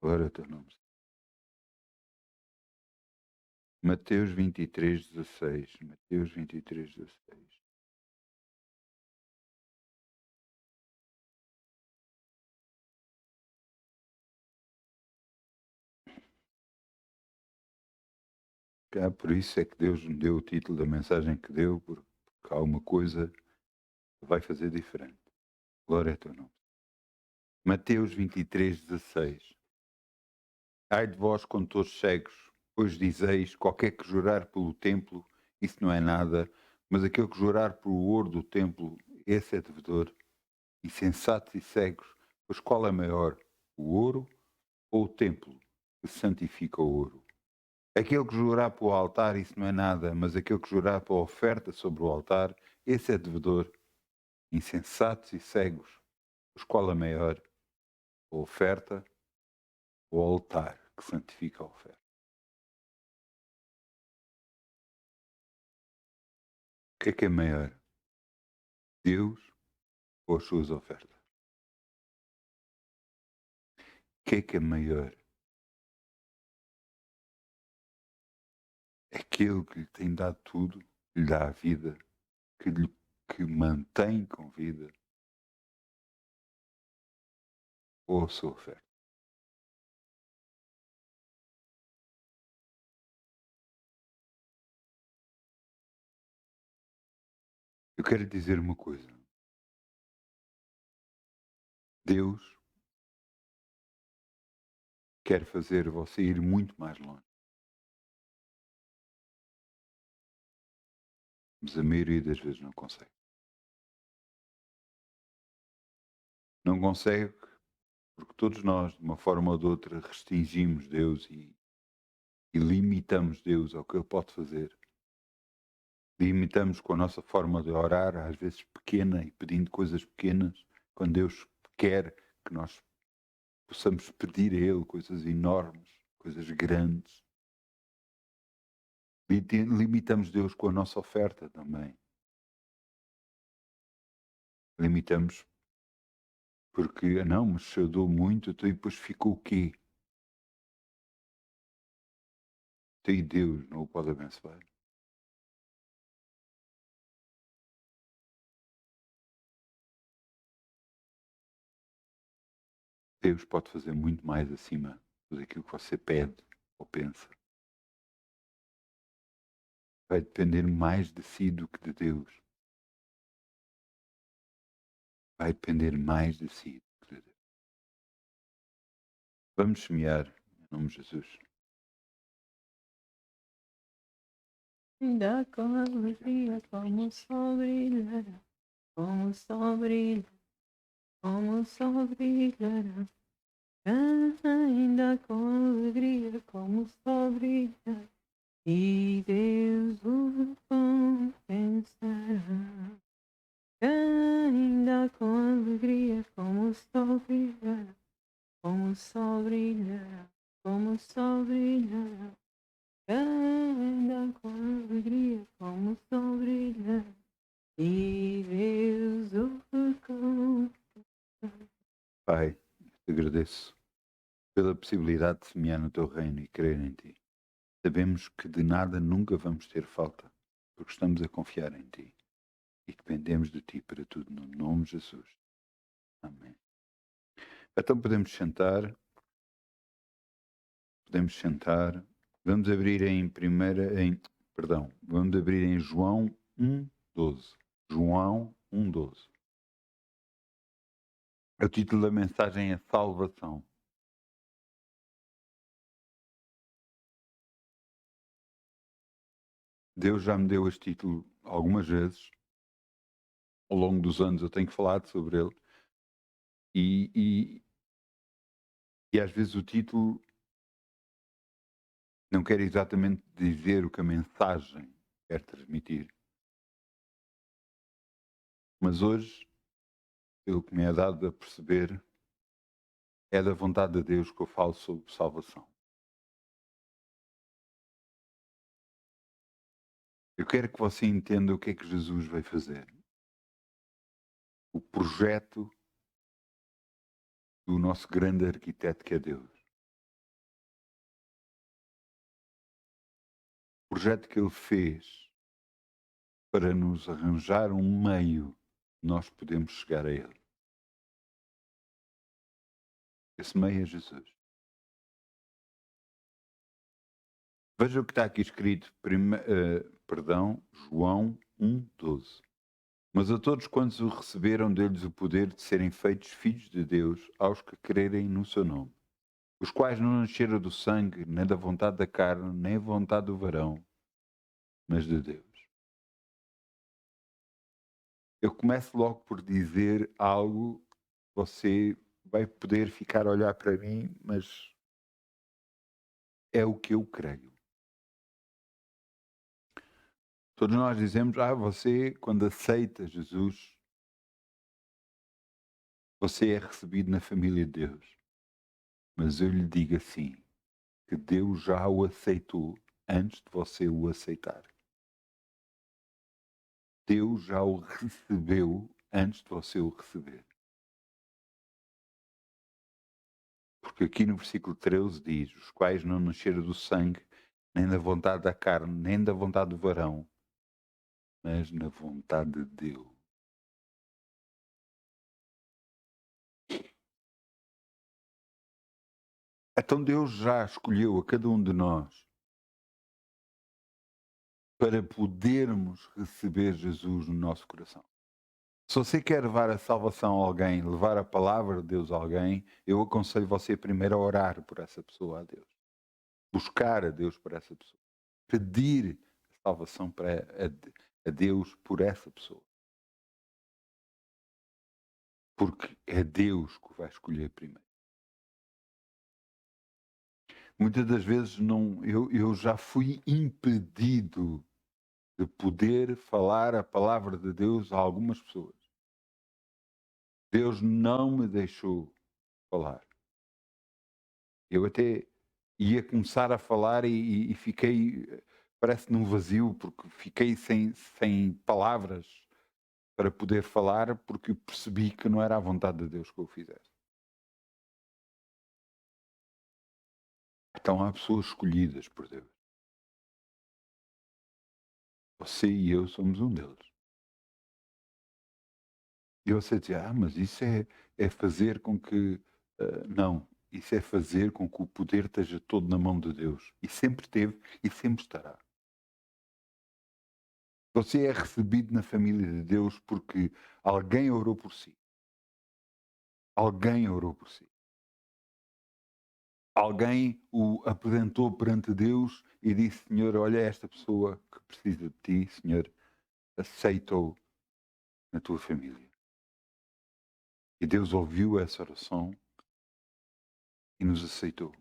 Glória ao teu nome. Mateus 23:16. Mateus 23:16. Por isso é que Deus me deu o título da mensagem que deu, porque há uma coisa que vai fazer diferente. Glória ao teu nome. Mateus 23:16. Ai de vós, condutores cegos, pois dizeis: qualquer que jurar pelo templo, isso não é nada, mas aquele que jurar pelo ouro do templo, esse é devedor. Insensatos e cegos, pois qual é maior, o ouro ou o templo que santifica o ouro? Aquele que jurar pelo altar, isso não é nada, mas aquele que jurar pela oferta sobre o altar, esse é devedor. Insensatos e cegos, pois qual é maior, a oferta ou o altar que santifica a oferta? O que é maior, Deus ou as suas ofertas? O que é maior? Aquele que lhe tem dado tudo, lhe dá a vida, que mantém com vida, ou a sua oferta? Eu quero lhe dizer uma coisa. Deus quer fazer você ir muito mais longe, mas a maioria das vezes não consegue. Não consegue porque todos nós, de uma forma ou de outra, restringimos Deus e limitamos Deus ao que Ele pode fazer. Limitamos com a nossa forma de orar, às vezes pequena e pedindo coisas pequenas, quando Deus quer que nós possamos pedir a Ele coisas enormes, coisas grandes. Limitamos Deus com a nossa oferta também. Limitamos porque, não, mas se eu dou muito, então e depois fica o quê? Então e Deus não o pode abençoar? Deus pode fazer muito mais acima daquilo que você pede ou pensa. Vai depender mais de si do que de Deus. Vai depender mais de si do que de Deus. Vamos semear, em nome de Jesus. Ainda com alegria, como o sol brilhará, como o sol brilha, como o sol brilhará. Ainda com alegria, como o sol brilha, e Deus o compensará. Ainda com alegria, como o sol brilhará, como o sol brilhará, como o sol brilhará. Ainda com alegria, como o sol brilha, e Deus o recompensa. Pai, te agradeço pela possibilidade de semear no teu reino e crer em ti. Sabemos que de nada nunca vamos ter falta, porque estamos a confiar em ti e dependemos de ti para tudo, no nome de Jesus. Amém. Então podemos sentar, podemos sentar. Vamos abrir vamos abrir em João 1:12. João 1:12. O título da mensagem é Salvação. Deus já me deu este título algumas vezes. Ao longo dos anos eu tenho falado sobre ele. E, e, e às vezes o título não quer exatamente dizer o que a mensagem quer transmitir. Mas hoje, pelo que me é dado a perceber, é da vontade de Deus que eu falo sobre salvação. Eu quero que você entenda o que é que Jesus vai fazer. O projeto do nosso grande arquiteto que é Deus. projeto que Ele fez para nos arranjar um meio, nós podemos chegar a Ele. Esse meio é Jesus. Veja o que está aqui escrito, João 1,12. Mas a todos quantos o receberam, deu-lhes o poder de serem feitos filhos de Deus, aos que crerem no seu nome, os quais não nasceram do sangue, nem da vontade da carne, nem da vontade do varão, mas de Deus. Eu começo logo por dizer algo, você vai poder ficar a olhar para mim, mas é o que eu creio. Todos nós dizemos, você quando aceita Jesus, você é recebido na família de Deus. Mas eu lhe digo assim, que Deus já o aceitou antes de você o aceitar. Deus já o recebeu antes de você o receber. Porque aqui no versículo 13 diz, os quais não nasceram do sangue, nem da vontade da carne, nem da vontade do varão, mas na vontade de Deus. Então Deus já escolheu a cada um de nós para podermos receber Jesus no nosso coração. Se você quer levar a salvação a alguém, levar a palavra de Deus a alguém, eu aconselho você primeiro a orar por essa pessoa a Deus. Buscar a Deus por essa pessoa. Pedir salvação a Deus por essa pessoa. Porque é Deus que o vai escolher primeiro. Muitas das vezes eu já fui impedido de poder falar a palavra de Deus a algumas pessoas. Deus não me deixou falar. Eu até ia começar a falar e fiquei, parece num vazio, porque fiquei sem palavras para poder falar, porque percebi que não era a vontade de Deus que eu o fizesse. Então há pessoas escolhidas por Deus. Você e eu somos um deles. E você diz, mas isso é fazer com que... não, isso é fazer com que o poder esteja todo na mão de Deus. E sempre teve e sempre estará. Você é recebido na família de Deus porque alguém orou por si. Alguém orou por si. Alguém o apresentou perante Deus e disse, Senhor, olha esta pessoa que precisa de ti, Senhor, aceita-o na tua família. E Deus ouviu essa oração e nos aceitou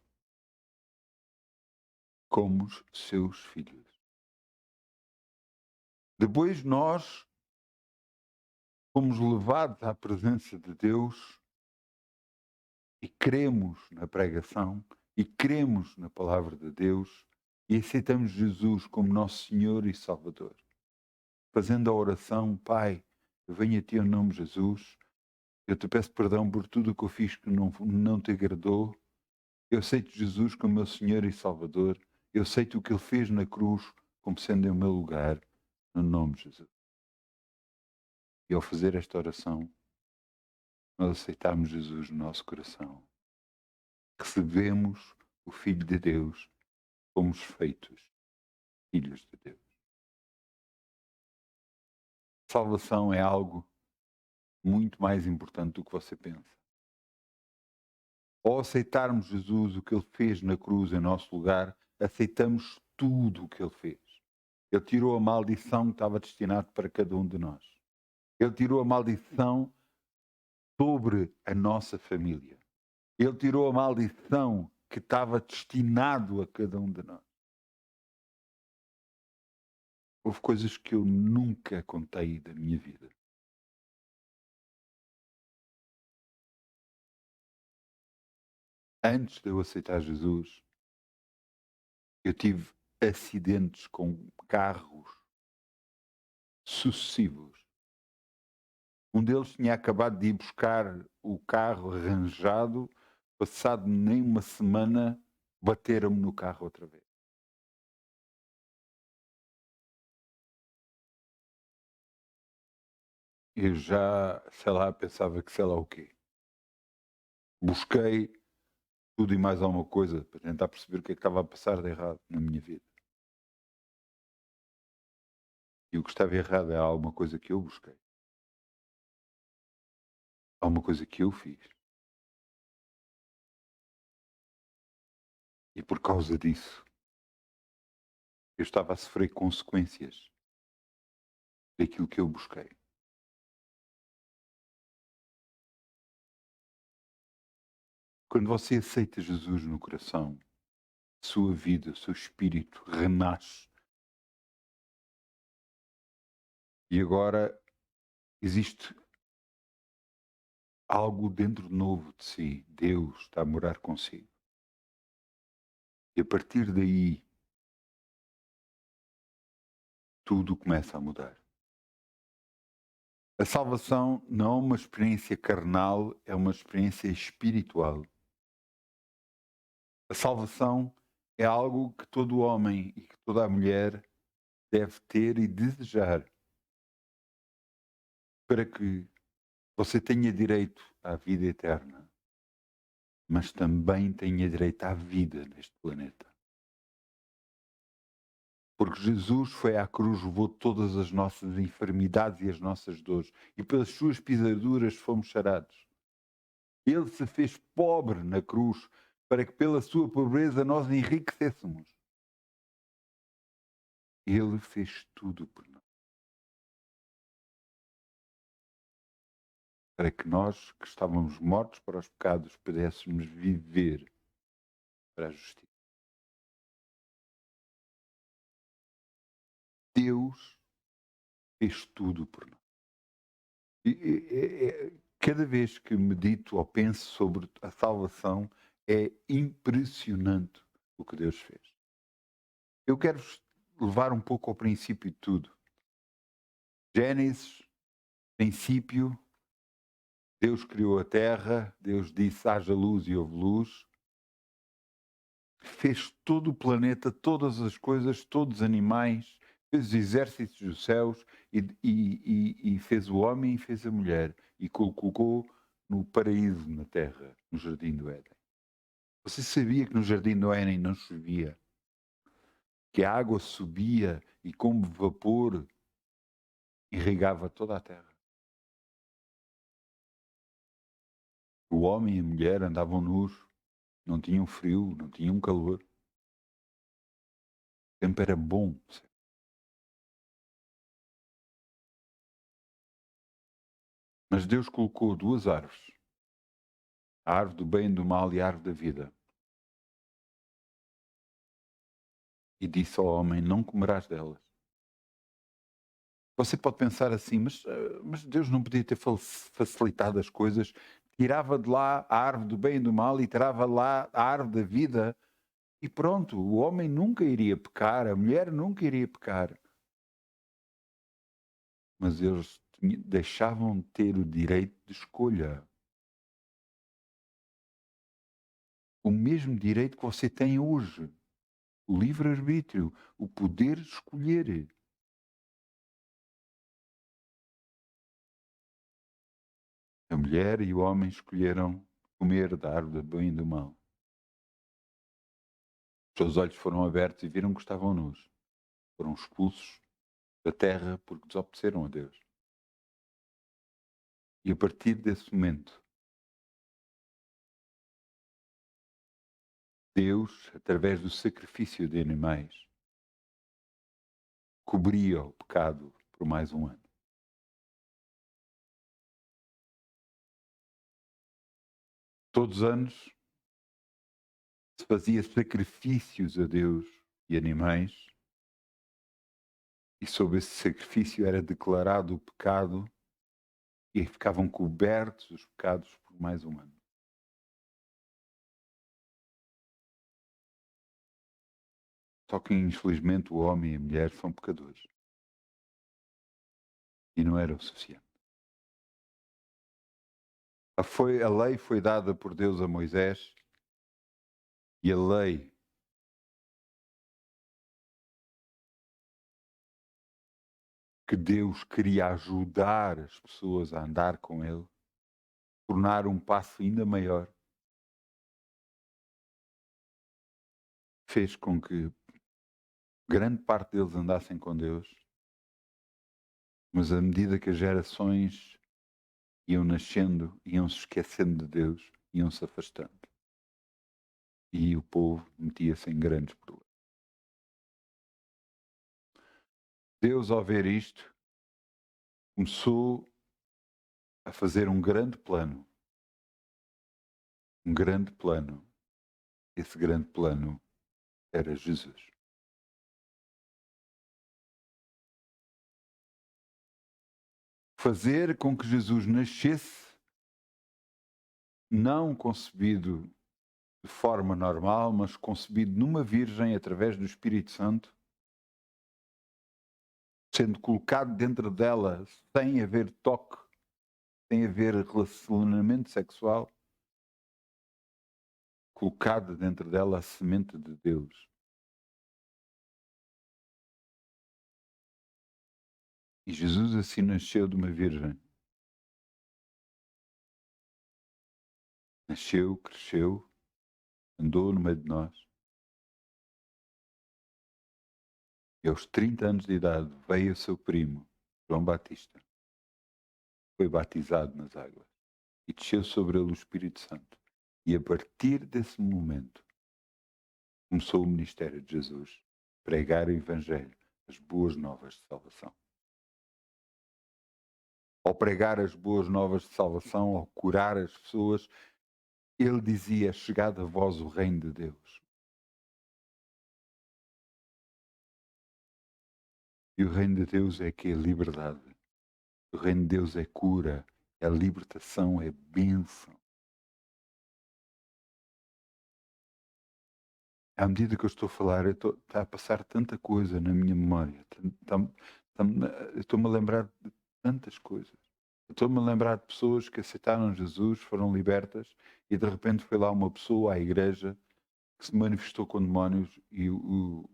como seus filhos. Depois nós fomos levados à presença de Deus e cremos na pregação e cremos na palavra de Deus e aceitamos Jesus como nosso Senhor e Salvador. Fazendo a oração, Pai, venha a ti em nome de Jesus, eu te peço perdão por tudo o que eu fiz que não te agradou, eu aceito Jesus como meu Senhor e Salvador, eu aceito o que Ele fez na cruz como sendo em meu lugar, no nome de Jesus. E ao fazer esta oração, nós aceitamos Jesus no nosso coração. Recebemos o Filho de Deus, fomos feitos filhos de Deus. Salvação é algo muito mais importante do que você pensa. Ao aceitarmos Jesus, o que Ele fez na cruz em nosso lugar, aceitamos tudo o que Ele fez. Ele tirou a maldição que estava destinado para cada um de nós. Ele tirou a maldição sobre a nossa família. Ele tirou a maldição que estava destinado a cada um de nós. Houve coisas que eu nunca contei da minha vida. Antes de eu aceitar Jesus, eu tive acidentes com carros sucessivos. Um deles tinha acabado de ir buscar o carro arranjado, passado nem uma semana, bateram-me no carro outra vez. eu já, sei lá, pensava que sei lá o quê. Busquei tudo e mais alguma coisa para tentar perceber o que é que estava a passar de errado na minha vida. E o que estava errado é alguma coisa que eu busquei, alguma coisa que eu fiz. E por causa disso, eu estava a sofrer consequências daquilo que eu busquei. Quando você aceita Jesus no coração, sua vida, o seu espírito renasce. E agora existe algo dentro novo de si. Deus está a morar consigo. E a partir daí, tudo começa a mudar. A salvação não é uma experiência carnal, é uma experiência espiritual. A salvação é algo que todo homem e que toda a mulher deve ter e desejar para que você tenha direito à vida eterna, mas também tenha direito à vida neste planeta. Porque Jesus foi à cruz, levou todas as nossas enfermidades e as nossas dores, e pelas suas pisaduras fomos sarados. Ele se fez pobre na cruz para que pela sua pobreza nós enriquecêssemos. Ele fez tudo por nós. Para que nós, que estávamos mortos para os pecados, pudéssemos viver para a justiça. Deus fez tudo por nós. Cada vez que medito ou penso sobre a salvação, é impressionante o que Deus fez. Eu quero-vos levar um pouco ao princípio de tudo. Gênesis, princípio, Deus criou a terra, Deus disse haja luz e houve luz. Fez todo o planeta, todas as coisas, todos os animais, fez os exércitos dos céus e fez o homem e fez a mulher e colocou no paraíso na terra, no jardim do Éden. Você sabia que no jardim do Éden não chovia? Que a água subia e como vapor irrigava toda a terra. O homem e a mulher andavam nus, não tinham frio, não tinham calor. O tempo era bom. Mas Deus colocou duas árvores, a árvore do bem e do mal e a árvore da vida. E disse ao homem, não comerás delas. Você pode pensar assim, mas Deus não podia ter facilitado as coisas, tirava de lá a árvore do bem e do mal e tirava lá a árvore da vida e pronto, o homem nunca iria pecar, a mulher nunca iria pecar. Mas eles deixavam de ter o direito de escolha. O mesmo direito que você tem hoje. O livre-arbítrio, o poder de escolher. A mulher e o homem escolheram comer da árvore do bem e do mal. Os seus olhos foram abertos e viram que estavam nus. Foram expulsos da terra porque desobedeceram a Deus. E a partir desse momento, Deus, através do sacrifício de animais, cobria o pecado por mais um ano. Todos os anos se fazia sacrifícios a Deus e animais, e sobre esse sacrifício era declarado o pecado e ficavam cobertos os pecados por mais um ano. Só que, infelizmente, o homem e a mulher são pecadores. E não era o suficiente. A lei foi dada por Deus a Moisés e a lei que Deus queria ajudar as pessoas a andar com Ele, tornar um passo ainda maior, fez com que grande parte deles andassem com Deus, mas à medida que as gerações iam nascendo, iam se esquecendo de Deus, iam se afastando. E o povo metia-se em grandes problemas. Deus, ao ver isto, começou a fazer um grande plano. Um grande plano. Esse grande plano era Jesus. Fazer com que Jesus nascesse, não concebido de forma normal, mas concebido numa virgem através do Espírito Santo, sendo colocado dentro dela sem haver toque, sem haver relacionamento sexual, colocada dentro dela a semente de Deus. E Jesus assim nasceu de uma virgem. Nasceu, cresceu, andou no meio de nós. E aos 30 anos de idade veio o seu primo, João Batista. Foi batizado nas águas. E desceu sobre ele o Espírito Santo. E a partir desse momento começou o ministério de Jesus. Pregar o Evangelho, as boas novas de salvação. Ao pregar as boas novas de salvação, ao curar as pessoas, ele dizia: chegado a vós o reino de Deus. E o reino de Deus é que é liberdade. O reino de Deus é cura, é libertação, é bênção. À medida que eu estou a falar, está a passar tanta coisa na minha memória. Eu estou-me a lembrar de tantas coisas. Estou-me a lembrar de pessoas que aceitaram Jesus, foram libertas, e de repente foi lá uma pessoa à igreja que se manifestou com demónios e o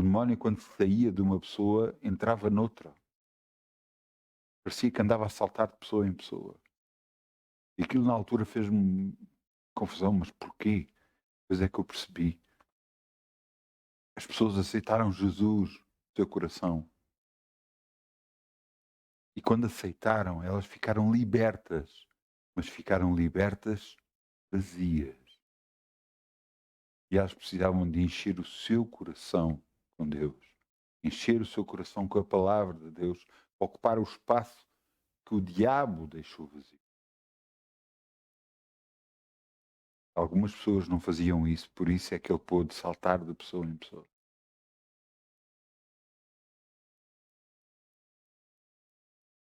demónio, quando saía de uma pessoa, entrava noutra. Parecia que andava a saltar de pessoa em pessoa. E aquilo na altura fez-me confusão, mas porquê? Pois é que eu percebi. As pessoas aceitaram Jesus no seu coração. E quando aceitaram, elas ficaram libertas. Mas ficaram libertas vazias. E elas precisavam de encher o seu coração com Deus. Encher o seu coração com a palavra de Deus. Ocupar o espaço que o diabo deixou vazio. Algumas pessoas não faziam isso, por isso é que ele pôde saltar de pessoa em pessoa.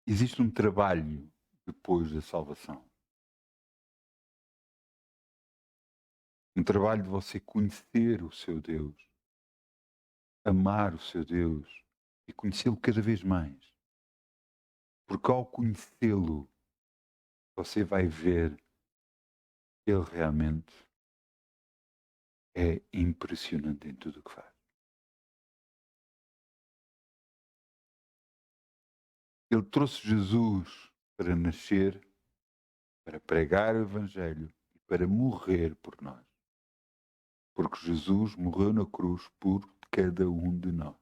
Existe um trabalho depois da salvação. Um trabalho de você conhecer o seu Deus, amar o seu Deus e conhecê-lo cada vez mais. Porque ao conhecê-lo, você vai ver que ele realmente é impressionante em tudo o que faz. Ele trouxe Jesus para nascer, para pregar o Evangelho e para morrer por nós. Porque Jesus morreu na cruz por cada um de nós.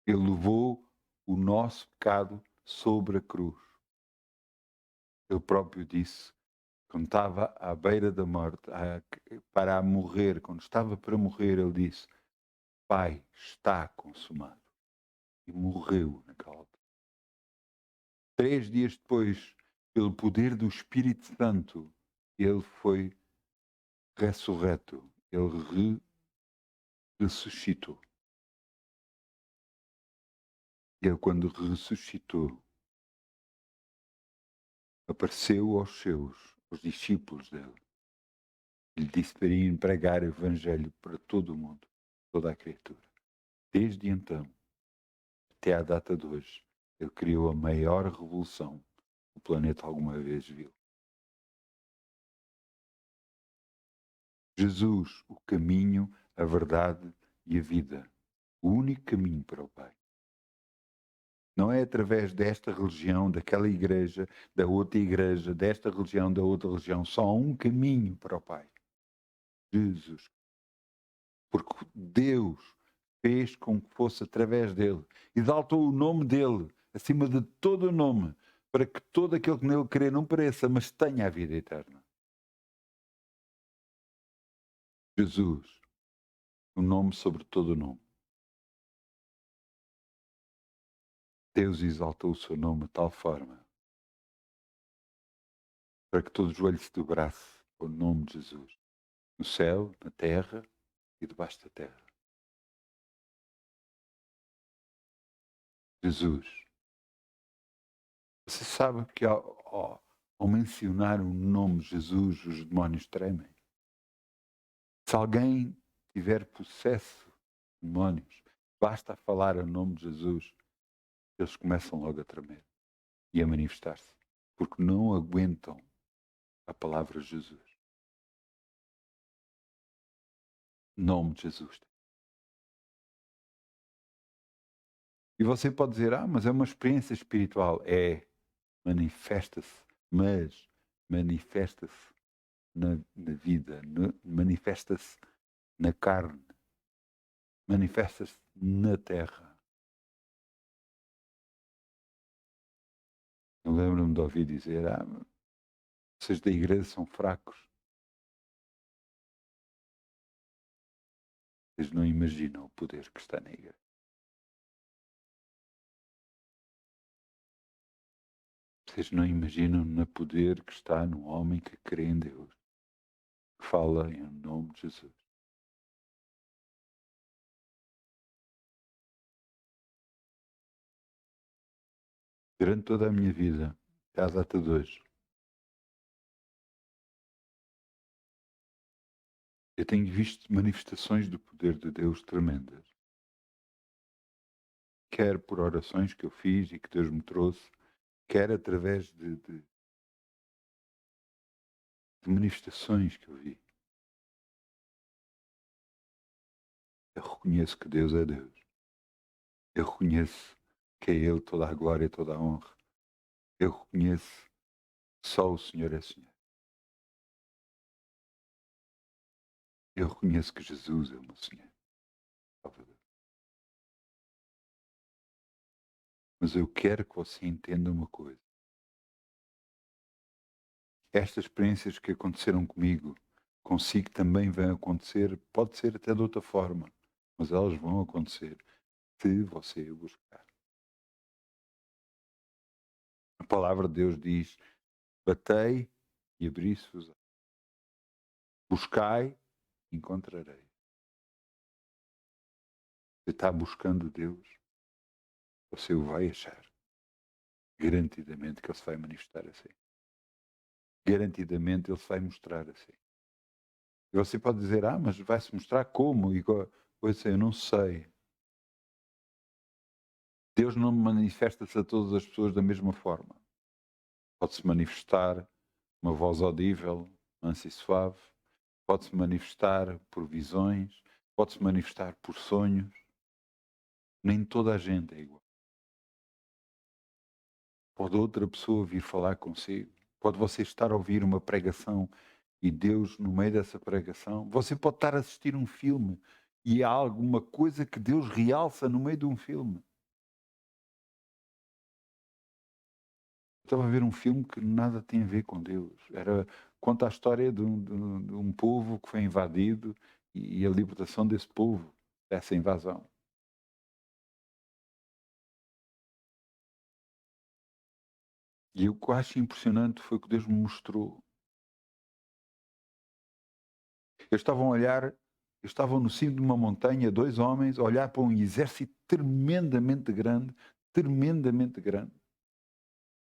Ele levou o nosso pecado sobre a cruz. Ele próprio disse, quando estava à beira da morte, para morrer, quando estava para morrer, ele disse: Pai, está consumado. E morreu naquela altura. 3 dias depois, pelo poder do Espírito Santo, ele foi ressurreto. Ele ressuscitou. Ele, quando ressuscitou, apareceu aos seus, aos discípulos dele. Ele disse para ir pregar o Evangelho para todo o mundo, toda a criatura. Desde então, até à data de hoje, ele criou a maior revolução que o planeta alguma vez viu. Jesus, o caminho, a verdade e a vida. O único caminho para o Pai. Não é através desta religião, daquela igreja, da outra igreja, desta religião, da outra religião. Só há um caminho para o Pai. Jesus. Porque Deus fez com que fosse através dele. Exaltou o nome dele, acima de todo o nome, para que todo aquele que nele crê não pereça, mas tenha a vida eterna. Jesus. O nome sobre todo o nome. Deus exaltou o seu nome de tal forma para que todo joelho se dobrasse ao nome de Jesus. No céu, na terra e debaixo da terra. Jesus. Você sabe que ao mencionar o nome Jesus, os demónios tremem. Se alguém tiver possesso de demónios, basta falar o nome de Jesus, eles começam logo a tremer e a manifestar-se, porque não aguentam a palavra Jesus. Nome de Jesus. E você pode dizer, mas é uma experiência espiritual. É, manifesta-se, mas manifesta-se na vida, manifesta-se na carne, manifesta-se na terra. Eu lembro-me de ouvir dizer, vocês da igreja são fracos. Vocês não imaginam o poder que está na igreja. Vocês não imaginam o poder que está no homem que crê em Deus, que fala em nome de Jesus. Durante toda a minha vida, até à data de hoje, eu tenho visto manifestações do poder de Deus tremendas. Quer por orações que eu fiz e que Deus me trouxe, quer através de manifestações que eu vi. Eu reconheço que Deus é Deus. Eu reconheço que é Ele toda a glória e toda a honra. Eu reconheço que só o Senhor é Senhor. Eu reconheço que Jesus é o meu Senhor. Mas eu quero que você entenda uma coisa. Estas experiências que aconteceram comigo, consigo também vão acontecer, pode ser até de outra forma, mas elas vão acontecer se você o buscar. A palavra de Deus diz, batei e abri-se-vos. Buscai, encontrarei. Você está buscando Deus, você o vai achar. Garantidamente que Ele se vai manifestar assim. Garantidamente Ele se vai mostrar assim. E você pode dizer, mas vai-se mostrar como? E eu não sei. Deus não manifesta-se a todas as pessoas da mesma forma. Pode-se manifestar uma voz audível, mansa e suave. Pode-se manifestar por visões. Pode-se manifestar por sonhos. Nem toda a gente é igual. Pode outra pessoa vir falar consigo. Pode você estar a ouvir uma pregação e Deus, no meio dessa pregação, você pode estar a assistir um filme e há alguma coisa que Deus realça no meio de um filme. Eu estava a ver um filme que nada tem a ver com Deus. Conta a história de um povo que foi invadido e a libertação desse povo, dessa invasão. E o que eu acho impressionante foi o que Deus me mostrou. Estavam no cimo de uma montanha, dois homens, a olhar para um exército tremendamente grande.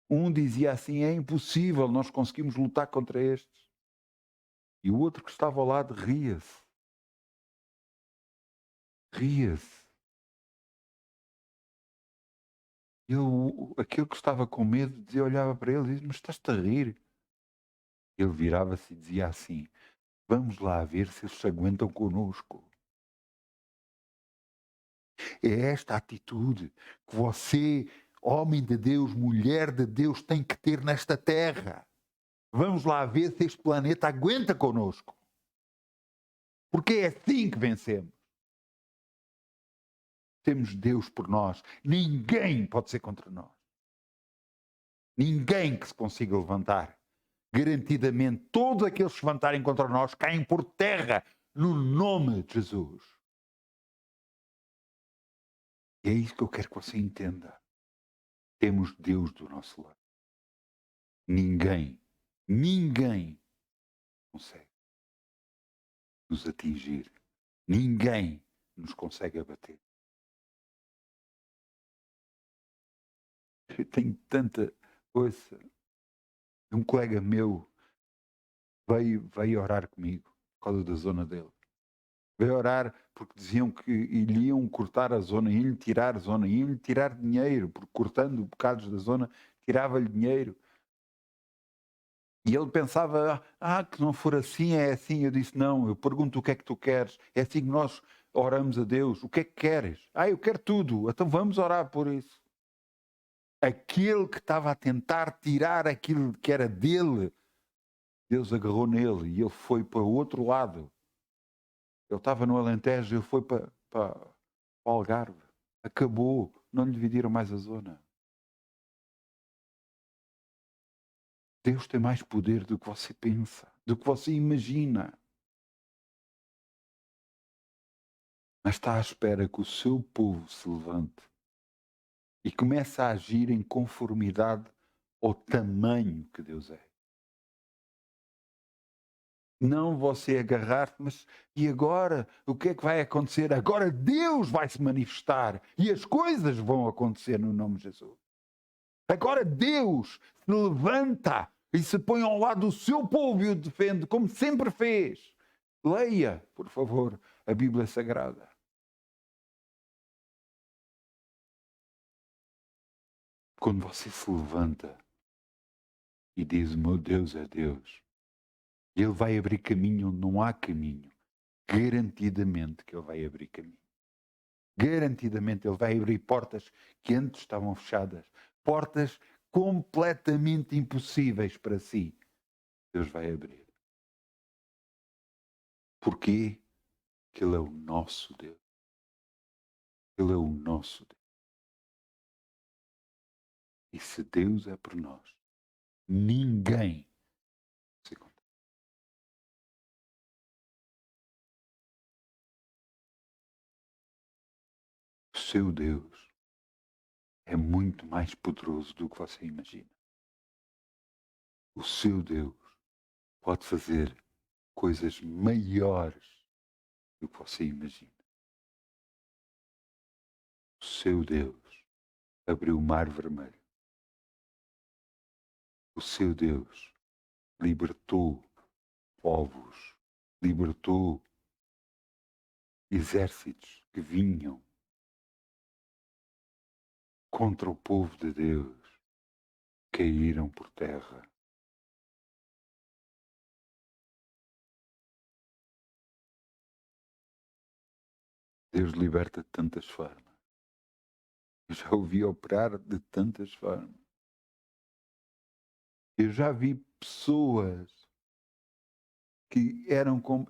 Um dizia assim, é impossível, nós conseguimos lutar contra estes. E o outro que estava ao lado ria-se. Aquele que estava com medo olhava para ele e dizia, mas estás-te a rir? Ele virava-se e dizia assim, vamos lá ver se eles se aguentam connosco. É esta atitude que você homem de Deus, mulher de Deus tem que ter nesta terra. Vamos lá ver se este planeta aguenta conosco. Porque é assim que vencemos. Temos Deus por nós. Ninguém pode ser contra nós. Ninguém que se consiga levantar. Garantidamente, todos aqueles que se levantarem contra nós caem por terra no nome de Jesus. E é isso que eu quero que você entenda. Temos Deus do nosso lado. Ninguém consegue nos atingir. Ninguém nos consegue abater. Eu tenho tanta coisa. Um colega meu veio orar comigo por causa da zona dele. Veio orar porque diziam que lhe iam cortar a zona, iam-lhe tirar a zona, iam-lhe tirar dinheiro, porque cortando bocados da zona tirava-lhe dinheiro. E ele pensava, que não for assim, é assim. Eu disse, não, eu pergunto o que é que tu queres. É assim que nós oramos a Deus. O que é que queres? Eu quero tudo. Então vamos orar por isso. Aquele que estava a tentar tirar aquilo que era dele, Deus agarrou nele e ele foi para o outro lado. Ele estava no Alentejo e ele foi para o Algarve. Acabou. Não lhe dividiram mais a zona. Deus tem mais poder do que você pensa, do que você imagina. Mas está à espera que o seu povo se levante e comece a agir em conformidade ao tamanho que Deus é. Não você agarrar-se, mas e agora? O que é que vai acontecer? Agora Deus vai se manifestar e as coisas vão acontecer no nome de Jesus. Agora Deus se levanta e se põe ao lado do seu povo e o defende, como sempre fez. Leia, por favor, a Bíblia Sagrada. Quando você se levanta e diz, meu Deus é Deus, Ele vai abrir caminho onde não há caminho. Garantidamente que Ele vai abrir caminho. Garantidamente Ele vai abrir portas que antes estavam fechadas. Portas completamente impossíveis para si. Deus vai abrir. Porquê? Porque Ele é o nosso Deus. Ele é o nosso Deus. E se Deus é por nós, ninguém se conta. O seu Deus é muito mais poderoso do que você imagina. O seu Deus pode fazer coisas maiores do que você imagina. O seu Deus abriu o mar vermelho. O seu Deus libertou povos, libertou exércitos que vinham contra o povo de Deus, caíram por terra. Deus liberta de tantas formas. Eu já ouvi operar de tantas formas. Eu já vi pessoas que eram como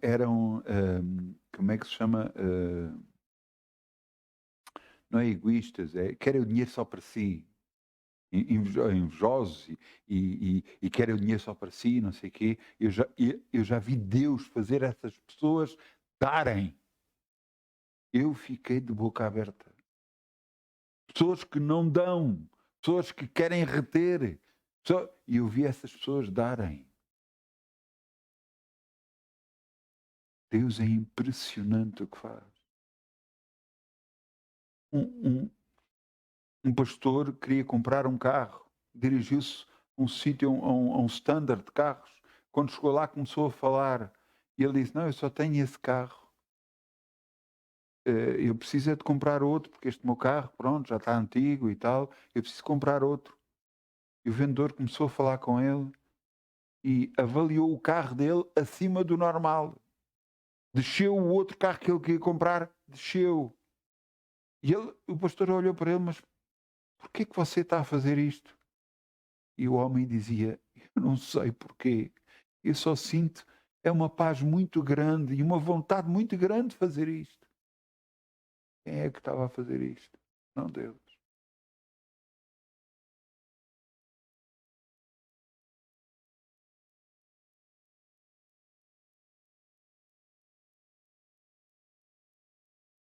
é que se chama? Não é egoístas, querem o dinheiro só para si. Invejosos e querem o dinheiro só para si, não sei o quê. Eu já vi Deus fazer essas pessoas darem. Eu fiquei de boca aberta. Pessoas que não dão, pessoas que querem reter. E eu vi essas pessoas darem. Deus é impressionante o que faz. Um pastor queria comprar um carro, dirigiu-se a um sítio, a um standard de carros. Quando chegou lá começou a falar e ele disse, não, eu só tenho esse carro. Eu preciso é de comprar outro, porque este meu carro, pronto, já está antigo e tal, eu preciso comprar outro. E o vendedor começou a falar com ele e avaliou o carro dele acima do normal. Desceu o outro carro que ele queria comprar, desceu. E o pastor olhou para ele, mas por que você está a fazer isto? E o homem dizia, eu não sei porquê, eu só sinto, é uma paz muito grande e uma vontade muito grande de fazer isto. Quem é que estava a fazer isto? Não Deus.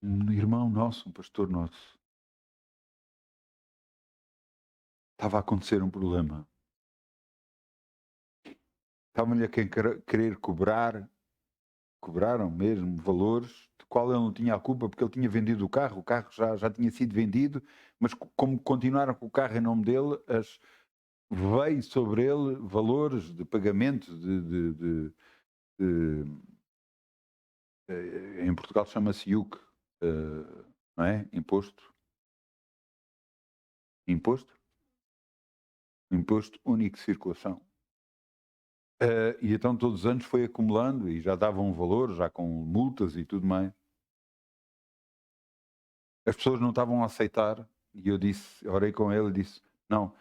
Um irmão nosso, um pastor nosso, estava a acontecer um problema. Estavam-lhe a querer cobraram mesmo valores de qual ele não tinha a culpa, porque ele tinha vendido o carro já tinha sido vendido, mas como continuaram com o carro em nome dele, veio sobre ele valores de pagamento de, em Portugal chama-se IUC, não é? Imposto único de circulação. E então todos os anos foi acumulando e já dava um valor, já com multas e tudo mais. As pessoas não estavam a aceitar e eu disse, orei com ele e disse, não,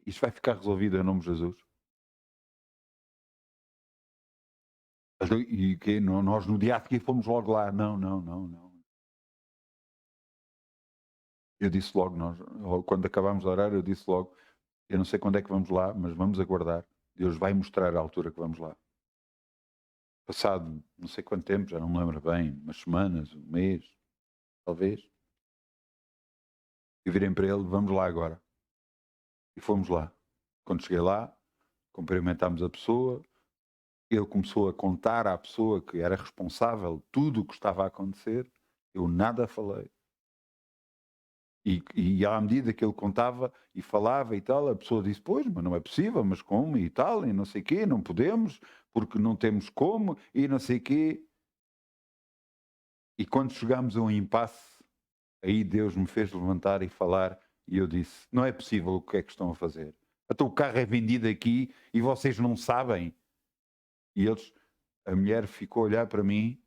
isto vai ficar resolvido em nome de Jesus. E que nós no dia a seguir fomos logo lá, não. Eu disse logo, quando acabámos de orar, eu disse logo, eu não sei quando é que vamos lá, mas vamos aguardar. Deus vai mostrar a altura que vamos lá. Passado não sei quanto tempo, já não me lembro bem, umas semanas, um mês, talvez. E virei para ele, vamos lá agora. E fomos lá. Quando cheguei lá, cumprimentámos a pessoa, ele começou a contar à pessoa que era responsável de tudo o que estava a acontecer, eu nada falei. E à medida que ele contava e falava e tal, a pessoa disse, pois, mas não é possível, mas como e tal, e não sei o quê, não podemos, porque não temos como, e não sei o quê. E quando chegámos a um impasse, aí Deus me fez levantar e falar, e eu disse, não é possível o que é que estão a fazer. Então o carro é vendido aqui e vocês não sabem. E a mulher ficou a olhar para mim,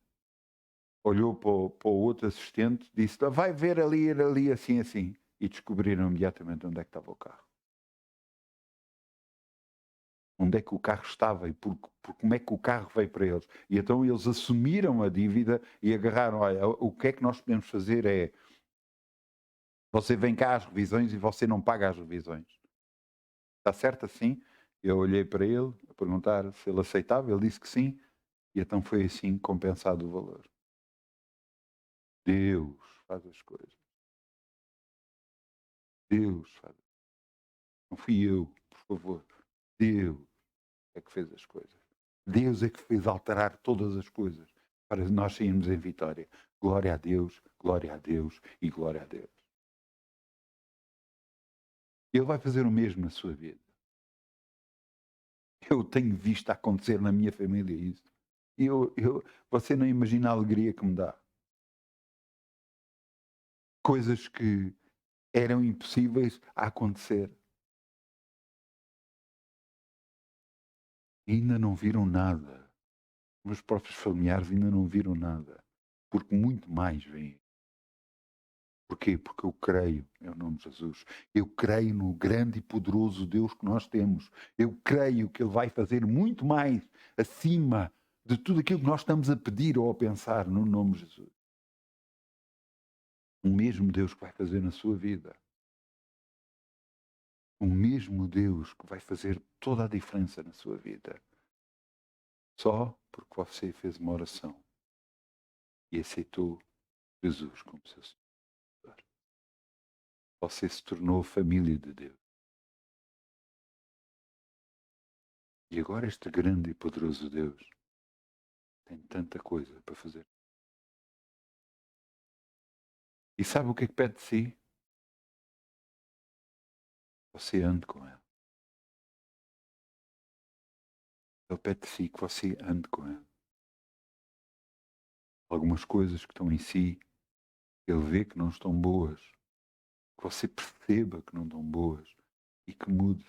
olhou para o outro assistente, disse, vai ver ali, assim. E descobriram imediatamente onde é que estava o carro. Onde é que o carro estava e por como é que o carro veio para eles. E então eles assumiram a dívida e agarraram, olha, o que é que nós podemos fazer é, você vem cá às revisões e você não paga as revisões. Está certo assim? Eu olhei para ele a perguntar se ele aceitava, ele disse que sim, e então foi assim compensado o valor. Deus faz as coisas. Deus faz. Não fui eu, por favor. Deus é que fez as coisas. Deus é que fez alterar todas as coisas para nós sairmos em vitória. Glória a Deus, glória a Deus e glória a Deus. Ele vai fazer o mesmo na sua vida. Eu tenho visto acontecer na minha família isso. Você não imagina a alegria que me dá. Coisas que eram impossíveis a acontecer. E ainda não viram nada. Meus próprios familiares ainda não viram nada. Porque muito mais vem. Porquê? Porque eu creio em nome de Jesus. Eu creio no grande e poderoso Deus que nós temos. Eu creio que Ele vai fazer muito mais acima de tudo aquilo que nós estamos a pedir ou a pensar no nome de Jesus. O mesmo Deus que vai fazer na sua vida. O mesmo Deus que vai fazer toda a diferença na sua vida. Só porque você fez uma oração e aceitou Jesus como seu Senhor. Você se tornou família de Deus. E agora este grande e poderoso Deus tem tanta coisa para fazer. E sabe o que é que pede de si? Você ande com Ele. Ele pede de si que você ande com Ele. Algumas coisas que estão em si, Ele vê que não estão boas. Que você perceba que não estão boas e que mude.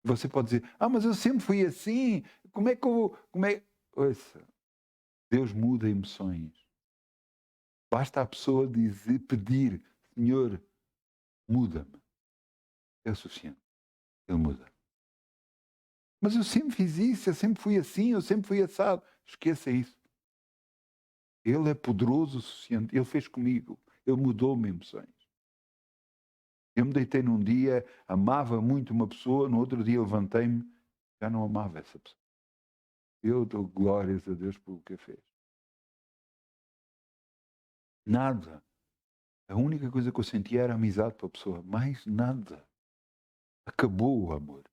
Você pode dizer, mas eu sempre fui assim. Como é que eu... Ouça, Deus muda emoções. Basta a pessoa pedir, Senhor, muda-me. é o suficiente. Ele muda. Mas eu sempre fiz isso, eu sempre fui assim, eu sempre fui assado. Esqueça isso. Ele é poderoso o suficiente. Ele fez comigo. Ele mudou-me emoções. Eu me deitei num dia, amava muito uma pessoa, no outro dia levantei-me, já não amava essa pessoa. Eu dou glórias a Deus pelo que fez. Nada. A única coisa que eu sentia era amizade para a pessoa. Mais nada. Acabou o amor.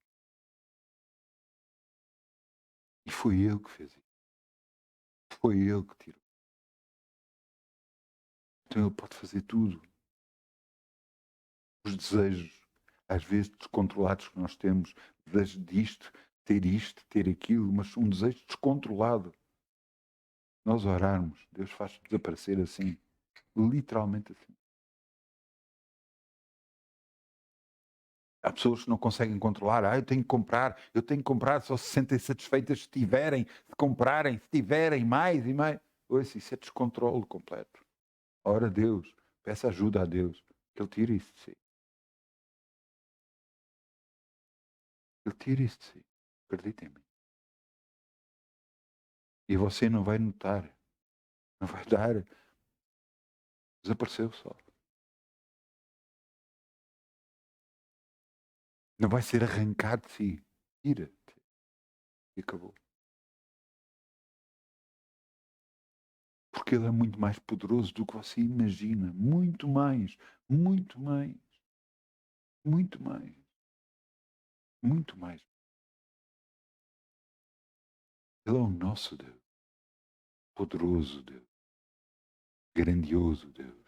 E foi ele que fez isso. Foi ele que tirou. Então ele pode fazer tudo. Os desejos, às vezes descontrolados que nós temos, desejo disto, ter aquilo, mas um desejo descontrolado. Nós orarmos, Deus faz desaparecer assim, literalmente assim. Há pessoas que não conseguem controlar. Eu tenho que comprar, só se sentem satisfeitas se tiverem, se comprarem, se tiverem mais e mais. Ouça, isso é descontrole completo. Ora a Deus, peça ajuda a Deus, que Ele tire isso de si. Ele tira isso de si. Acredita em mim. E você não vai notar. Não vai dar. Desapareceu só. Não vai ser arrancado de si. Tira. E acabou. Porque Ele é muito mais poderoso do que você imagina. Muito mais. Muito mais. Muito mais. Muito mais. Ele é o nosso Deus. Poderoso Deus. Grandioso Deus.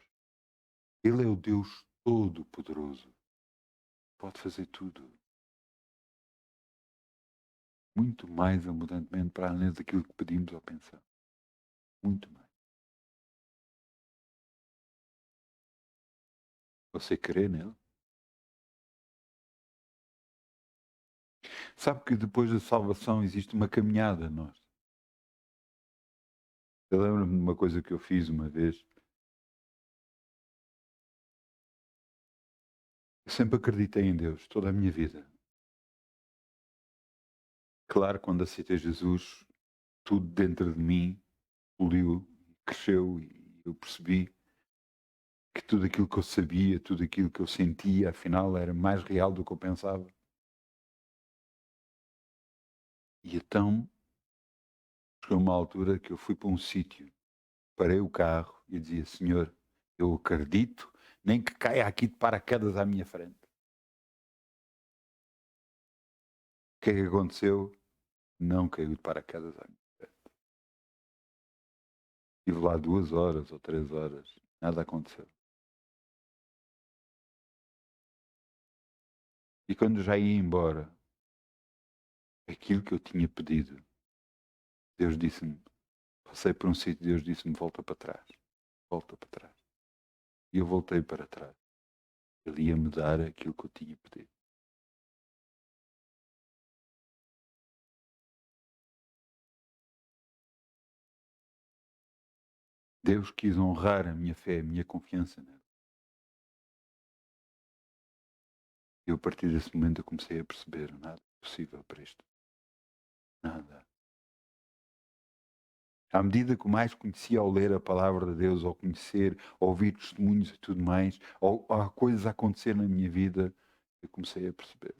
Ele é o Deus Todo-Poderoso. Pode fazer tudo. Muito mais abundantemente para além daquilo que pedimos ou pensamos. Muito mais. Você crê nele? Sabe que depois da salvação existe uma caminhada, nós. Eu lembro-me de uma coisa que eu fiz uma vez. Eu sempre acreditei em Deus, toda a minha vida. Claro, quando aceitei Jesus, tudo dentro de mim explodiu, cresceu e eu percebi que tudo aquilo que eu sabia, tudo aquilo que eu sentia, afinal era mais real do que eu pensava. E então, chegou uma altura que eu fui para um sítio, parei o carro e dizia: Senhor, eu acredito, nem que caia aqui de paraquedas à minha frente. O que é que aconteceu? Não caiu de paraquedas à minha frente. Estive lá 2 horas ou 3 horas, nada aconteceu. E quando já ia embora, aquilo que eu tinha pedido, Deus disse-me, passei por um sítio, Deus disse-me, volta para trás, volta para trás. E eu voltei para trás. Ele ia me dar aquilo que eu tinha pedido. Deus quis honrar a minha fé, a minha confiança nele. E a partir desse momento eu comecei a perceber nada possível para isto. Nada. À medida que mais conhecia ao ler a palavra de Deus, ao conhecer, ao ouvir testemunhos e tudo mais, ou há coisas a acontecer na minha vida, eu comecei a perceber.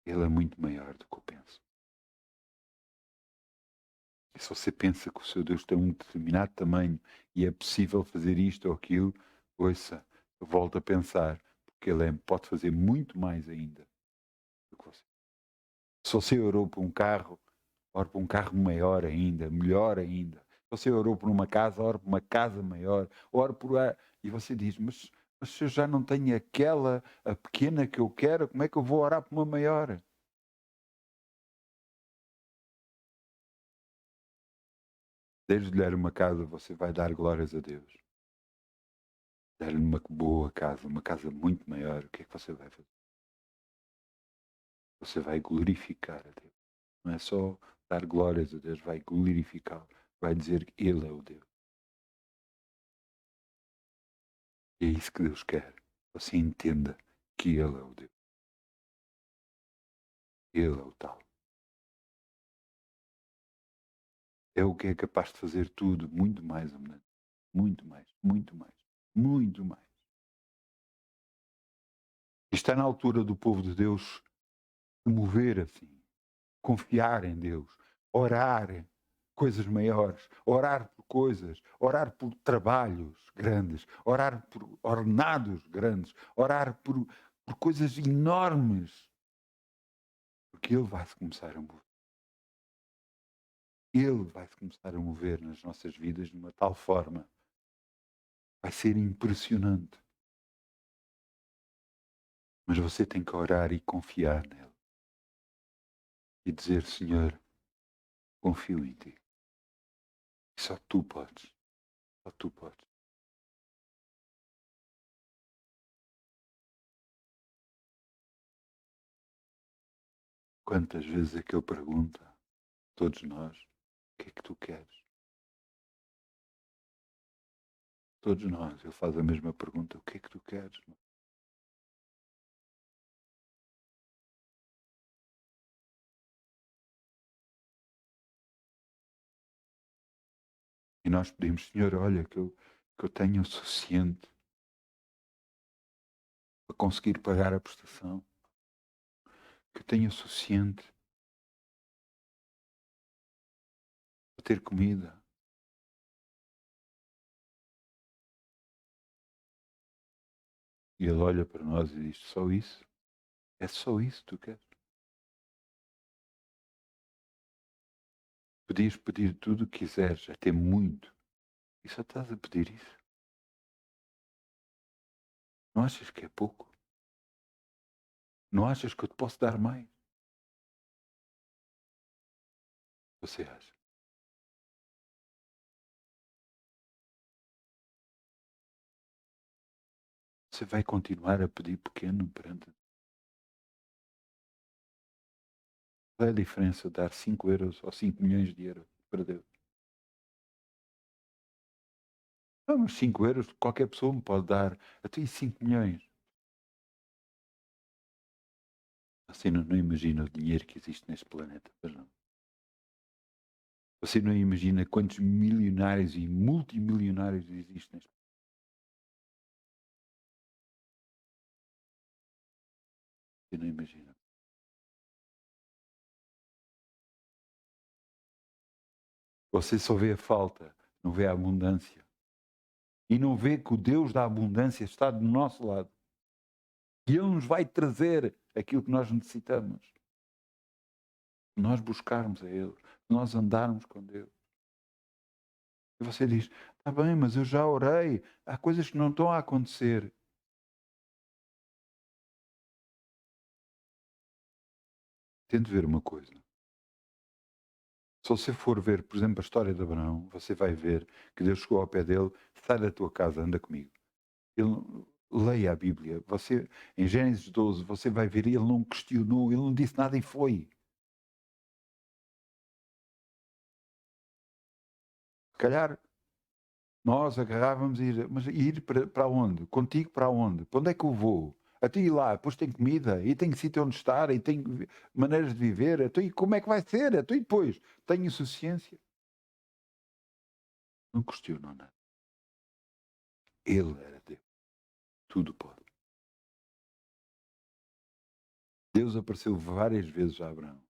Ele é muito maior do que eu penso. E se você pensa que o seu Deus tem um determinado tamanho e é possível fazer isto ou aquilo, ouça, volta a pensar, porque Ele pode fazer muito mais ainda do que você. Se você orou por um carro, ore por um carro maior ainda, melhor ainda. Se você orou por uma casa, ore por uma casa maior. Ore por a... E você diz, mas se eu já não tenho aquela, a pequena que eu quero, como é que eu vou orar por uma maior? Desde lhe dar uma casa, você vai dar glórias a Deus. Dar-lhe uma boa casa, uma casa muito maior, o que é que você vai fazer? Você vai glorificar a Deus. Não é só dar glórias a Deus, vai glorificá-lo. Vai dizer que Ele é o Deus. E é isso que Deus quer. Você entenda que Ele é o Deus. Ele é o tal. É o que é capaz de fazer tudo, muito mais abundante. Muito mais, muito mais, muito mais. E está na altura do povo de Deus se mover assim, confiar em Deus, orar coisas maiores, orar por coisas, orar por trabalhos grandes, orar por ordenados grandes, orar por coisas enormes, porque Ele vai se começar a mover. Ele vai se começar a mover nas nossas vidas de uma tal forma. Vai ser impressionante. Mas você tem que orar e confiar nele. E dizer, Senhor, confio em ti. E só tu podes. Só tu podes. Quantas vezes é que ele pergunta, todos nós, o que é que tu queres? Todos nós, ele faz a mesma pergunta, o que é que tu queres? E nós pedimos, Senhor, olha, que eu tenha o suficiente para conseguir pagar a prestação. Que eu tenha o suficiente para ter comida. E ele olha para nós e diz, só isso? É só isso que tu queres? Podias pedir tudo o que quiseres, até muito. E só estás a pedir isso? Não achas que é pouco? Não achas que eu te posso dar mais? Você acha? Você vai continuar a pedir pequeno perante? Qual é a diferença de dar 5 euros ou 5 milhões de euros para Deus? Ah, mas 5 euros qualquer pessoa me pode dar. Até 5 milhões. Você não imagina o dinheiro que existe neste planeta, pois não? Você não imagina quantos milionários e multimilionários existem neste. Você não imagina. Você só vê a falta, não vê a abundância. E não vê que o Deus da abundância está do nosso lado. E Ele nos vai trazer aquilo que nós necessitamos. Se nós buscarmos a Ele, se nós andarmos com Deus. E você diz, está bem, mas eu já orei, há coisas que não estão a acontecer. Tente ver uma coisa. Se você for ver, por exemplo, a história de Abraão, você vai ver que Deus chegou ao pé dele, sai da tua casa, anda comigo. Ele leia a Bíblia. Você, em Gênesis 12, você vai ver, ele não questionou, ele não disse nada e foi. Se calhar nós agarrávamos e ir, mas ir para onde? Contigo para onde? Para onde é que eu vou? Até ir lá, depois tem comida, e tem sítio onde estar, e tem maneiras de viver, e como é que vai ser? E depois, tenho suficiência? Não questionam nada. Ele era Deus. Tudo pode. Deus apareceu várias vezes a Abraão.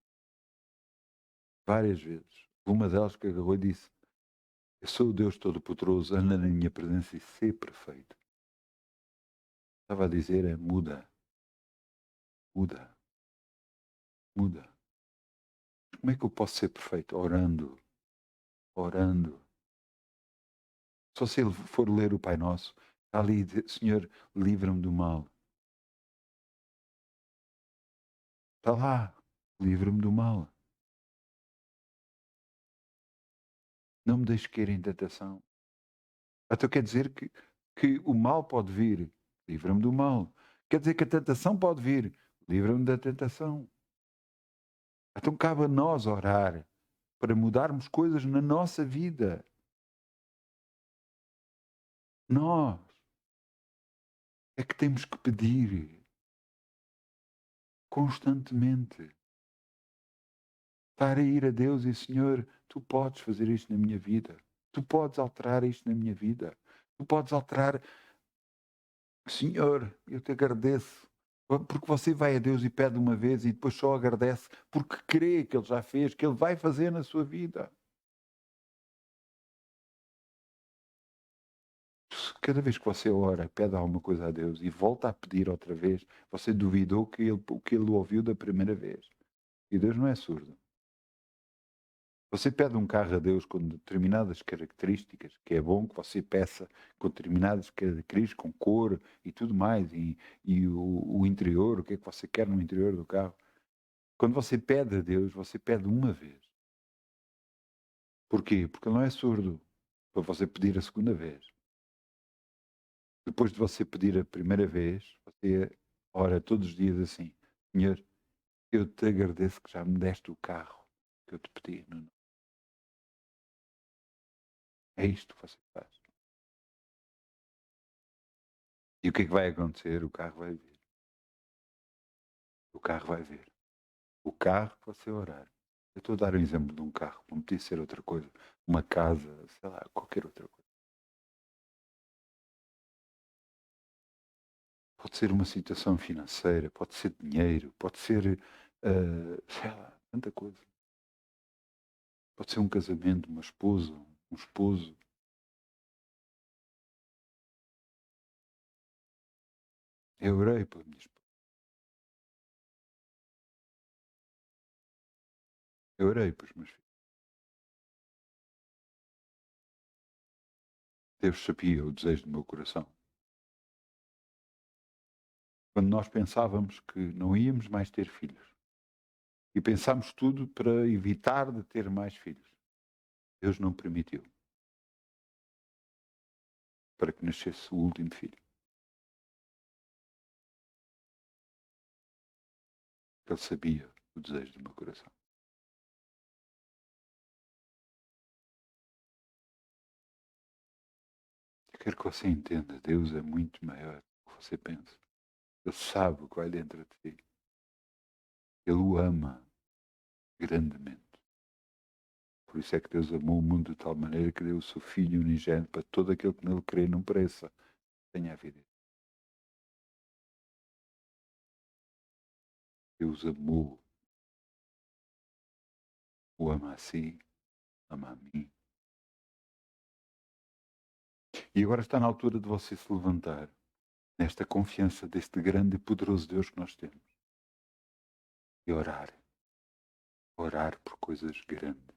Várias vezes. Uma delas que agarrou e disse, eu sou o Deus Todo-Poderoso, anda na minha presença e ser perfeito. Estava a dizer é muda. Muda. Muda. Como é que eu posso ser perfeito? Orando. Orando. Só se ele for ler o Pai Nosso, está ali e dizer, Senhor, livra-me do mal. Está lá, livra-me do mal. Não me deixes cair em tentação. Então quer dizer que o mal pode vir, livra-me do mal. Quer dizer que a tentação pode vir, livra-me da tentação. Então cabe a nós orar para mudarmos coisas na nossa vida. Nós. É que temos que pedir constantemente. Estar a ir a Deus e Senhor, tu podes fazer isto na minha vida. Tu podes alterar isto na minha vida. Tu podes alterar. Senhor, eu te agradeço. Porque você vai a Deus e pede uma vez e depois só agradece porque crê que Ele já fez, que Ele vai fazer na sua vida. Cada vez que você ora, pede alguma coisa a Deus e volta a pedir outra vez, você duvidou o que ele ouviu da primeira vez. E Deus não é surdo. Você pede um carro a Deus com determinadas características, que é bom que você peça com determinadas características, com cor e tudo mais, e o interior, o que é que você quer no interior do carro. Quando você pede a Deus, você pede uma vez. Porquê? Porque Ele não é surdo para você pedir a segunda vez. Depois de você pedir a primeira vez, você ora todos os dias assim: Senhor, eu te agradeço que já me deste o carro que eu te pedi. É isto que você faz. E o que é que vai acontecer? O carro vai vir. O carro vai vir. O carro que você orar. Eu estou a dar um exemplo de um carro, não podia ser outra coisa. Uma casa, sei lá, qualquer outra coisa. Pode ser uma situação financeira, pode ser dinheiro, pode ser, sei lá, tanta coisa. Pode ser um casamento, uma esposa, um esposo. Eu orei pela minha esposa. Eu orei para os meus filhos. Deus sabia o desejo do meu coração. Quando nós pensávamos que não íamos mais ter filhos e pensámos tudo para evitar de ter mais filhos, Deus não permitiu para que nascesse o último filho. Ele sabia o desejo do meu coração. Eu quero que você entenda, Deus é muito maior do que você pensa. Ele sabe o que vai dentro de ti. Ele o ama grandemente. Por isso é que Deus amou o mundo de tal maneira que deu o seu Filho unigênito para todo aquele que nele crê não pereça, tenha a vida. Deus amou, o ama a si, ama a mim. E agora está na altura de você se levantar nesta confiança deste grande e poderoso Deus que nós temos e orar. Orar por coisas grandes,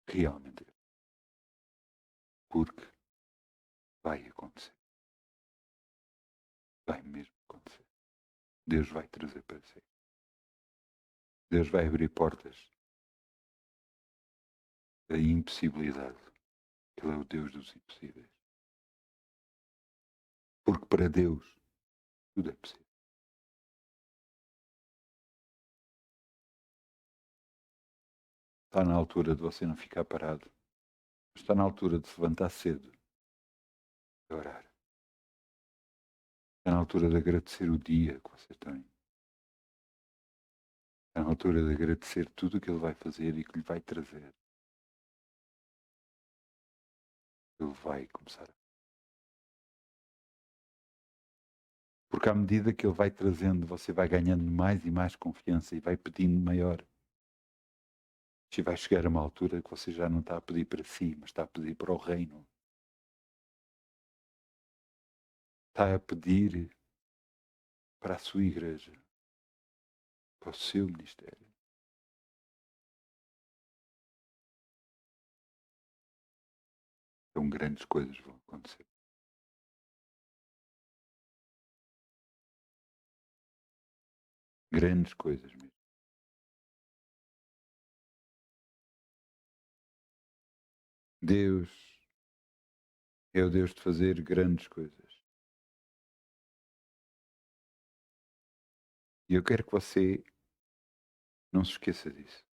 realmente grandes, porque vai acontecer. Vai mesmo acontecer. Deus vai trazer para si. Deus vai abrir portas da impossibilidade. Ele é o Deus dos impossíveis. Porque para Deus tudo é possível. Está na altura de você não ficar parado. Está na altura de se levantar cedo e orar. Está na altura de agradecer o dia que você tem. Está na altura de agradecer tudo o que Ele vai fazer e que lhe vai trazer. Ele vai começar. Porque à medida que Ele vai trazendo, você vai ganhando mais e mais confiança e vai pedindo maior. E vai chegar a uma altura que você já não está a pedir para si, mas está a pedir para o reino. Está a pedir para a sua igreja, para o seu ministério. Então grandes coisas vão acontecer. Grandes coisas mesmo. Deus é o Deus de fazer grandes coisas. E eu quero que você não se esqueça disso.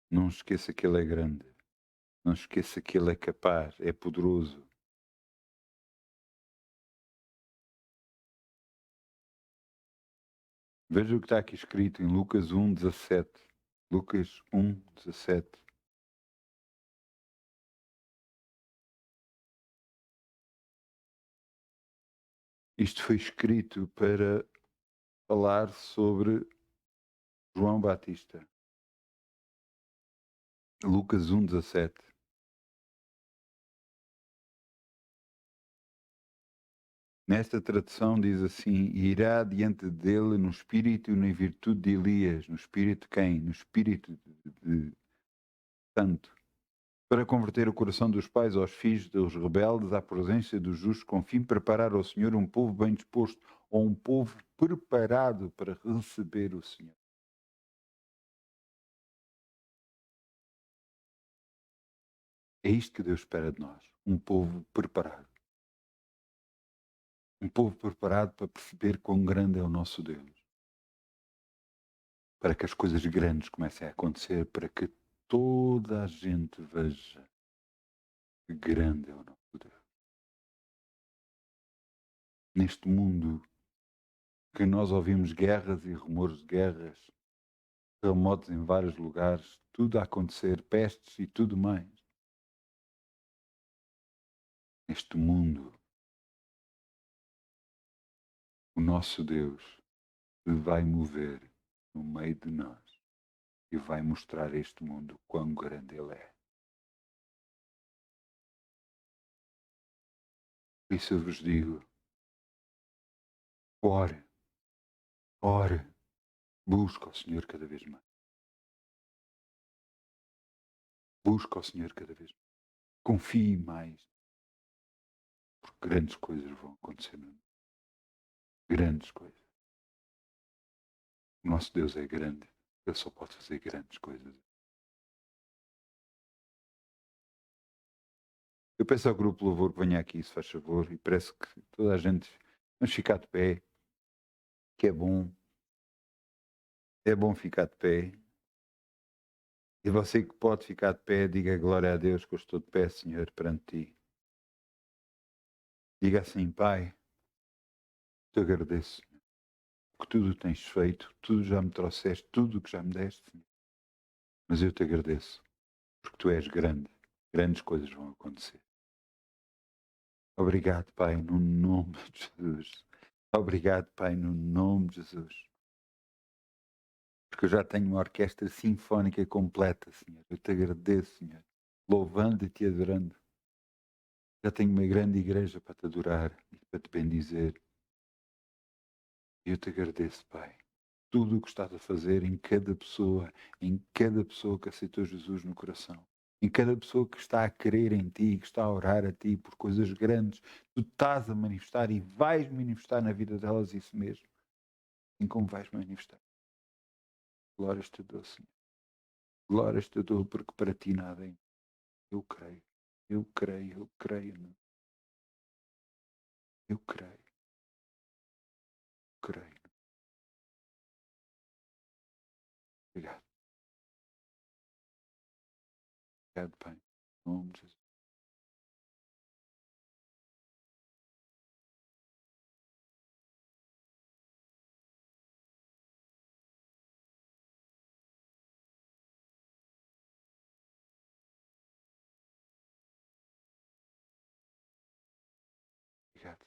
Não se esqueça que Ele é grande. Não se esqueça que Ele é capaz, é poderoso. Veja o que está aqui escrito em Lucas 1:17. Lucas 1:17. Isto foi escrito para falar sobre João Batista. Lucas 1:17. Nesta tradução diz assim: irá diante dele no espírito e na virtude de Elias. No espírito de quem? No espírito de Santo. Para converter o coração dos pais aos filhos, dos rebeldes à presença dos justos, com fim de preparar ao Senhor um povo bem disposto, ou um povo preparado para receber o Senhor. É isto que Deus espera de nós, um povo preparado. Um povo preparado para perceber quão grande é o nosso Deus. Para que as coisas grandes comecem a acontecer, para que toda a gente veja que grande é o nosso Deus. Neste mundo que nós ouvimos guerras e rumores de guerras, terremotos em vários lugares, tudo a acontecer, pestes e tudo mais. Neste mundo, o nosso Deus se vai mover no meio de nós e vai mostrar a este mundo quão grande Ele é. Por isso eu vos digo, ore, ore, busca o Senhor cada vez mais. Busca o Senhor cada vez mais. Confie mais, porque grandes coisas vão acontecer. Grandes coisas. O nosso Deus é grande. Ele só pode fazer grandes coisas. Eu peço ao grupo Louvor que venha aqui, se faz favor, e parece que toda a gente vamos ficar de pé, que é bom. É bom ficar de pé. E você que pode ficar de pé, diga glória a Deus que eu estou de pé, Senhor, perante ti. Diga assim, Pai, te agradeço, Senhor, porque tudo tens feito, tudo já me trouxeste, tudo que já me deste, Senhor. Mas eu te agradeço, porque tu és grande, grandes coisas vão acontecer. Obrigado, Pai, no nome de Jesus. Obrigado, Pai, no nome de Jesus. Porque eu já tenho uma orquestra sinfónica completa, Senhor. Eu te agradeço, Senhor, louvando-te e adorando. Já tenho uma grande igreja para te adorar e para te bendizer. E eu te agradeço, Pai, tudo o que estás a fazer em cada pessoa que aceitou Jesus no coração, em cada pessoa que está a crer em Ti, que está a orar a Ti por coisas grandes. Tu estás a manifestar e vais manifestar na vida delas isso mesmo, assim como vais manifestar. Glórias te dou, Senhor. Glórias te dou, porque para Ti nada é. Eu creio, eu creio, eu creio, meu. Eu creio, creio. Obrigado. Obrigado, Pai. Em nome de Jesus. Obrigado.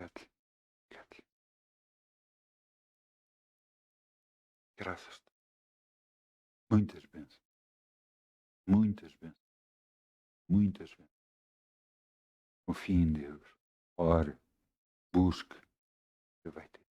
Obrigado. Obrigado. Graças. Muitas bênçãos. Muitas bênçãos. Muitas bênçãos. Confie em Deus. Ore. Busque. Ele vai ter.